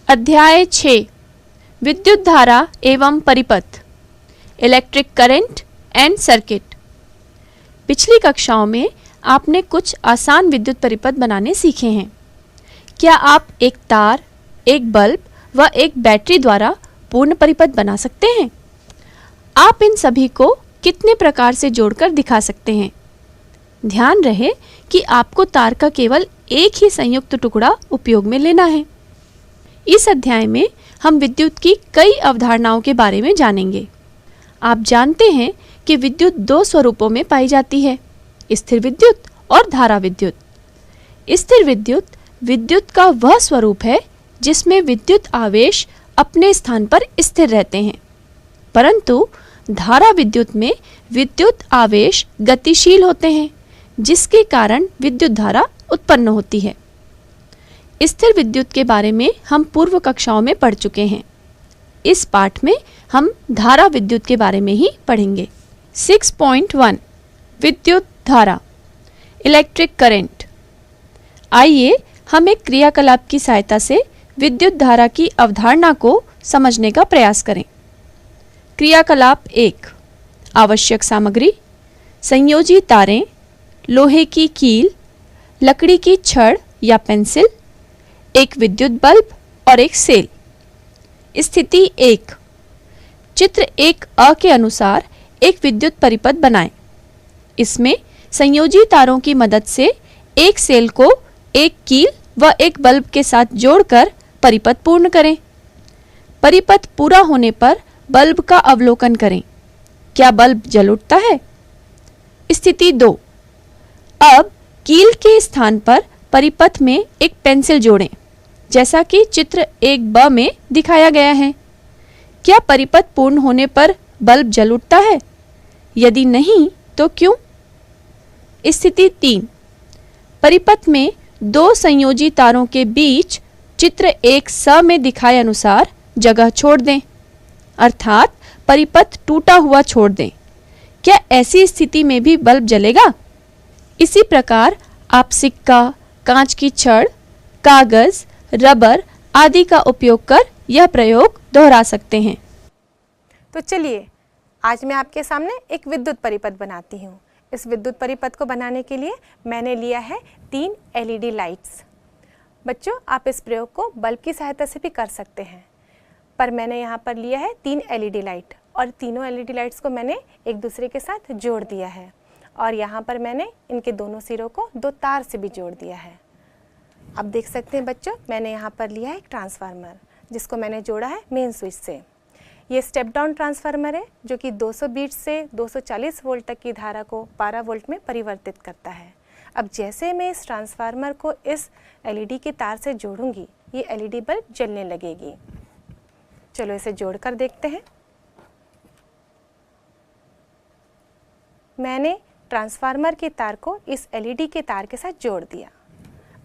अध्याय 6 विद्युत धारा एवं परिपथ इलेक्ट्रिक करंट एंड सर्किट। पिछली कक्षाओं में आपने कुछ आसान विद्युत परिपथ बनाने सीखे हैं। क्या आप एक तार, एक बल्ब व एक बैटरी द्वारा पूर्ण परिपथ बना सकते हैं? आप इन सभी को कितने प्रकार से जोड़कर दिखा सकते हैं? ध्यान रहे कि आपको तार का केवल एक ही संयुक्त टुकड़ा उपयोग में लेना है। इस अध्याय में हम विद्युत की कई अवधारणाओं के बारे में जानेंगे। आप जानते हैं कि विद्युत दो स्वरूपों में पाई जाती है, स्थिर विद्युत और धारा विद्युत। स्थिर विद्युत विद्युत का वह स्वरूप है जिसमें विद्युत आवेश अपने स्थान पर स्थिर रहते हैं, परंतु धारा विद्युत में विद्युत आवेश गतिशील होते हैं, जिसके कारण विद्युत धारा उत्पन्न होती है। स्थिर विद्युत के बारे में हम पूर्व कक्षाओं में पढ़ चुके हैं। इस पाठ में हम धारा विद्युत के बारे में ही पढ़ेंगे। 6.1 विद्युत धारा इलेक्ट्रिक करंट। आइए हम एक क्रियाकलाप की सहायता से विद्युत धारा की अवधारणा को समझने का प्रयास करें। क्रियाकलाप 1। आवश्यक सामग्री: संयोजी तारें, लोहे की कील, लकड़ी की छड़ या पेंसिल, एक विद्युत बल्ब और एक सेल। स्थिति 1। चित्र 1A के अनुसार एक विद्युत परिपथ बनाएं। इसमें संयोजी तारों की मदद से एक सेल को एक कील व एक बल्ब के साथ जोड़कर परिपथ पूर्ण करें। परिपथ पूरा होने पर बल्ब का अवलोकन करें। क्या बल्ब जल उठता है? स्थिति 2। अब कील के स्थान पर परिपथ में एक पेंसिल जोड़ें, जैसा कि चित्र 1B में दिखाया गया है। क्या परिपथ पूर्ण होने पर बल्ब जल उठता है? यदि नहीं तो क्यों? स्थिति 3। परिपथ में दो संयोजी तारों के बीच चित्र 1C में दिखाए अनुसार जगह छोड़ दें, अर्थात परिपथ टूटा हुआ छोड़ दें। क्या ऐसी स्थिति में भी बल्ब जलेगा? इसी प्रकार आप सिक्का, कांच की छड़, कागज, रबर आदि का उपयोग कर यह प्रयोग दोहरा सकते हैं। तो चलिए आज मैं आपके सामने एक विद्युत परिपथ बनाती हूँ। इस विद्युत परिपथ को बनाने के लिए मैंने लिया है 3 LED लाइट्स। बच्चों, आप इस प्रयोग को बल्ब की सहायता से भी कर सकते हैं, पर मैंने यहाँ पर लिया है 3 LED लाइट और तीनों LED लाइट्स को मैंने एक दूसरे के साथ जोड़ दिया है और यहाँ पर मैंने इनके दोनों सिरों को 2 तार से भी जोड़ दिया है। अब देख सकते हैं बच्चों, मैंने यहाँ पर लिया है एक ट्रांसफार्मर जिसको मैंने जोड़ा है मेन स्विच से। ये स्टेप डाउन ट्रांसफार्मर है जो कि 220 से 240 वोल्ट तक की धारा को 12 वोल्ट में परिवर्तित करता है। अब जैसे मैं इस ट्रांसफार्मर को इस LED के तार से जोड़ूंगी, ये LED बल्ब जलने लगेगी। चलो इसे जोड़कर देखते हैं। मैंने ट्रांसफार्मर के तार को इस LED के तार के साथ जोड़ दिया।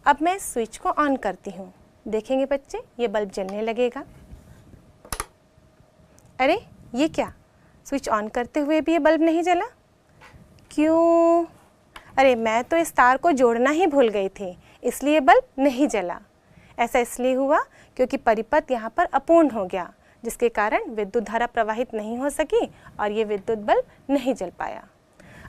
अब मैं स्विच को ऑन करती हूँ। देखेंगे बच्चे, ये बल्ब जलने लगेगा। अरे ये क्या, स्विच ऑन करते हुए भी ये बल्ब नहीं जला? क्यों? अरे मैं तो इस तार को जोड़ना ही भूल गई थी, इसलिए बल्ब नहीं जला। ऐसा इसलिए हुआ क्योंकि परिपथ यहाँ पर अपूर्ण हो गया, जिसके कारण विद्युत धारा प्रवाहित नहीं हो सकी और ये विद्युत बल्ब नहीं जल पाया।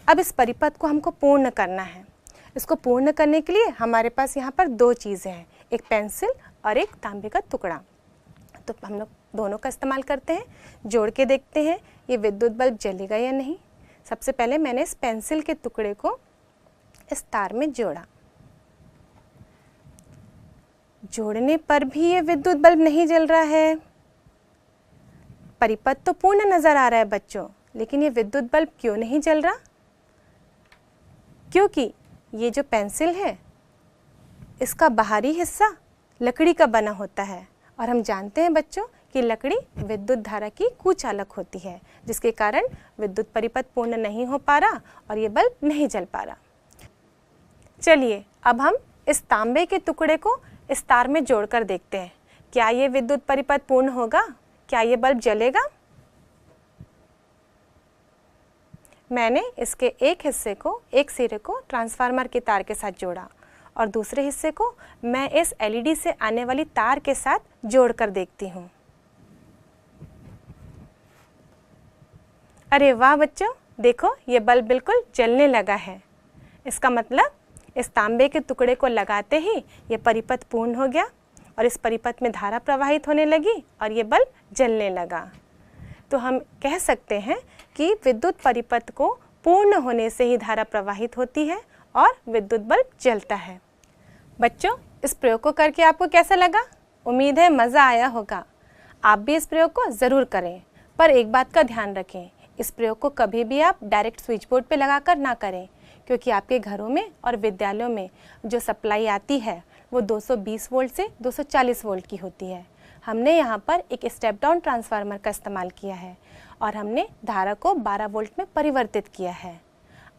अब इस परिपथ को हमको पूर्ण करना है। इसको पूर्ण करने के लिए हमारे पास यहाँ पर 2 चीज़ें हैं, एक पेंसिल और एक तांबे का टुकड़ा। तो हम लोग दोनों का इस्तेमाल करते हैं। जोड़ के देखते हैं ये विद्युत बल्ब जलेगा या नहीं। सबसे पहले मैंने इस पेंसिल के टुकड़े को इस तार में जोड़ा। जोड़ने पर भी ये विद्युत बल्ब नहीं जल रहा है। परिपथ तो पूर्ण नज़र आ रहा है बच्चों, लेकिन ये विद्युत बल्ब क्यों नहीं जल रहा? क्योंकि ये जो पेंसिल है इसका बाहरी हिस्सा लकड़ी का बना होता है और हम जानते हैं बच्चों कि लकड़ी विद्युत धारा की कुचालक होती है, जिसके कारण विद्युत परिपथ पूर्ण नहीं हो पा रहा और ये बल्ब नहीं जल पा रहा। चलिए अब हम इस तांबे के टुकड़े को इस तार में जोड़कर देखते हैं, क्या ये विद्युत परिपथ पूर्ण होगा? क्या ये बल्ब जलेगा? मैंने इसके एक हिस्से को, एक सिरे को ट्रांसफार्मर के तार के साथ जोड़ा और दूसरे हिस्से को मैं इस एलईडी से आने वाली तार के साथ जोड़कर देखती हूँ। अरे वाह बच्चों, देखो ये बल्ब बिल्कुल जलने लगा है। इसका मतलब इस तांबे के टुकड़े को लगाते ही ये परिपथ पूर्ण हो गया और इस परिपथ में धारा प्रवाहित होने लगी और ये बल्ब जलने लगा। तो हम कह सकते हैं कि विद्युत परिपथ को पूर्ण होने से ही धारा प्रवाहित होती है और विद्युत बल्ब जलता है। बच्चों, इस प्रयोग को करके आपको कैसा लगा? उम्मीद है मज़ा आया होगा। आप भी इस प्रयोग को ज़रूर करें, पर एक बात का ध्यान रखें, इस प्रयोग को कभी भी आप डायरेक्ट स्विच बोर्ड पे लगाकर ना करें, क्योंकि आपके घरों में और विद्यालयों में जो सप्लाई आती है वो 220 वोल्ट से 240 वोल्ट की होती है। हमने यहाँ पर एक स्टेप डाउन ट्रांसफार्मर का इस्तेमाल किया है और हमने धारा को 12 वोल्ट में परिवर्तित किया है।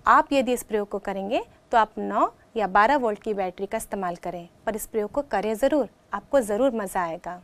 आप यदि इस प्रयोग को करेंगे तो आप 9 या 12 वोल्ट की बैटरी का इस्तेमाल करें, पर इस प्रयोग को करें ज़रूर, आपको ज़रूर मज़ा आएगा।